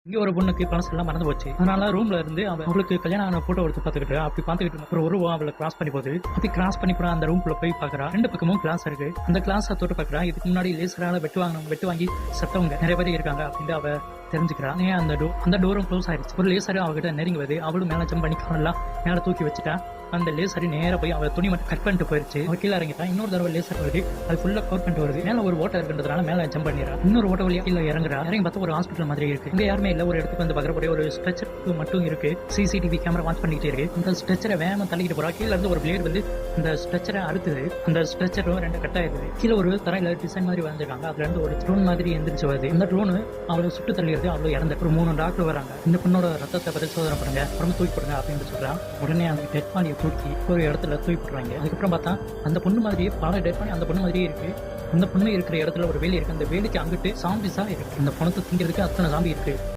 இங்க ஒரு பொண்ணுக்கு பழசெல்லாம் மறந்து போச்சு. அதனால ரூம்ல இருந்து அவளுக்கு கல்யாணம் ஆன போட்டோ எடுத்து பார்த்துக்கிட்டு அப்படி பார்த்துக்கிட்டு அப்புறம் ஒரு அவளை கிராஸ் பண்ணி போகுது. அப்படி கிராஸ் பண்ணி போற அந்த ரூம்குள்ள போய் பார்க்கறா. 2 பக்கமும் கிளாஸ் இருக்கு. அந்த கிளாஸை தொட்டு பார்க்கறா. இதுக்கு முன்னாடி லேசரால வெட்டு வாங்கி சத்தவங்க நிறைய பேர் இருக்காங்க அப்படின்னு அவ தெரிஞ்சுக்கிறா. அந்த டோரும் க்ளோஸ் ஆயிடுச்சு. ஒரு லேசர் அவகிட்ட நெருங்கி வருது. அவளும் மேல ஜம்ப் பண்ணி காலெல்லாம் மேல தூக்கி வச்சுட்டா. அந்த லேசர் நேரா போய் அவ துணி மட்டும் கட் பண்ணிட்டு போயிருச்சு. அவ கீழே இறங்கிட்டா. இன்னொரு தடவை லேசர் வருது. அது ஃபுல்லா கவர் பண்ணிட்டு வருது. மேல ஒரு ஓட்டை இருக்குன்றதுனால மேல ஜம்ப் பண்ணிடுறா. இன்னொரு ஓட்ட வழியா கீழே இறங்குறா. இறங்கி பார்த்தா ஒரு ஹாஸ்பிட்டல் மாதிரி இருக்கு. இங்க யாருமே இல்ல. ஒரு இடத்துக்கு வந்து பார்க்குற ஒரு ஸ்ட்ரெச்சர் மட்டும் இருக்கு. சிசிடிவி கேமரா வாட்ச் பண்ணிக்கிட்டே இருக்கு. அந்த ஸ்ட்ரெச்சரை வேகமா தள்ளிக்கிட்டு போறா. கீழே இருந்து ஒரு பிளேட் வந்து அந்த ஸ்ட்ரெச்சரை அறுத்துது. அந்த ஸ்ட்ரெச்சரும் 2 கட் ஆயிடுது. கீழே ஒரு தரையில டிசைன் மாதிரி வந்திருக்காங்க. அதுல இருந்து ஒரு ட்ரோன் மாதிரி எந்திரிச்சு வருது. இந்த ட்ரோன் அவளை சுட்டு தள்ளிடுது. அவளை இறந்து ஒரு 3 டாக்டர் வராங்க. இந்த பொண்ணோட ரத்தத்தை பரிசோதனை பண்ணுங்க, அப்புறம் தூக்கி போடுங்க அப்படின்னு சொல்றான். உடனே அந்த டெட் பாடியை தூக்கி ஒரு இடத்துல தூக்கி போடுறாங்க. அதுக்கப்புறம் பார்த்தா அந்த பொண்ணு மாதிரியே பல டெட் பாடி அந்த பொண்ணு மாதிரியே இருக்கு. அந்த பொண்ணு இருக்கிற இடத்துல ஒரு வேலி இருக்கு. அந்த வேலிக்கு அங்கிட்டு சாம்பிஸா இருக்கு. அந்த பணத்தை திங்கிறதுக்கு அத்தனை சாம்பி இருக்கு.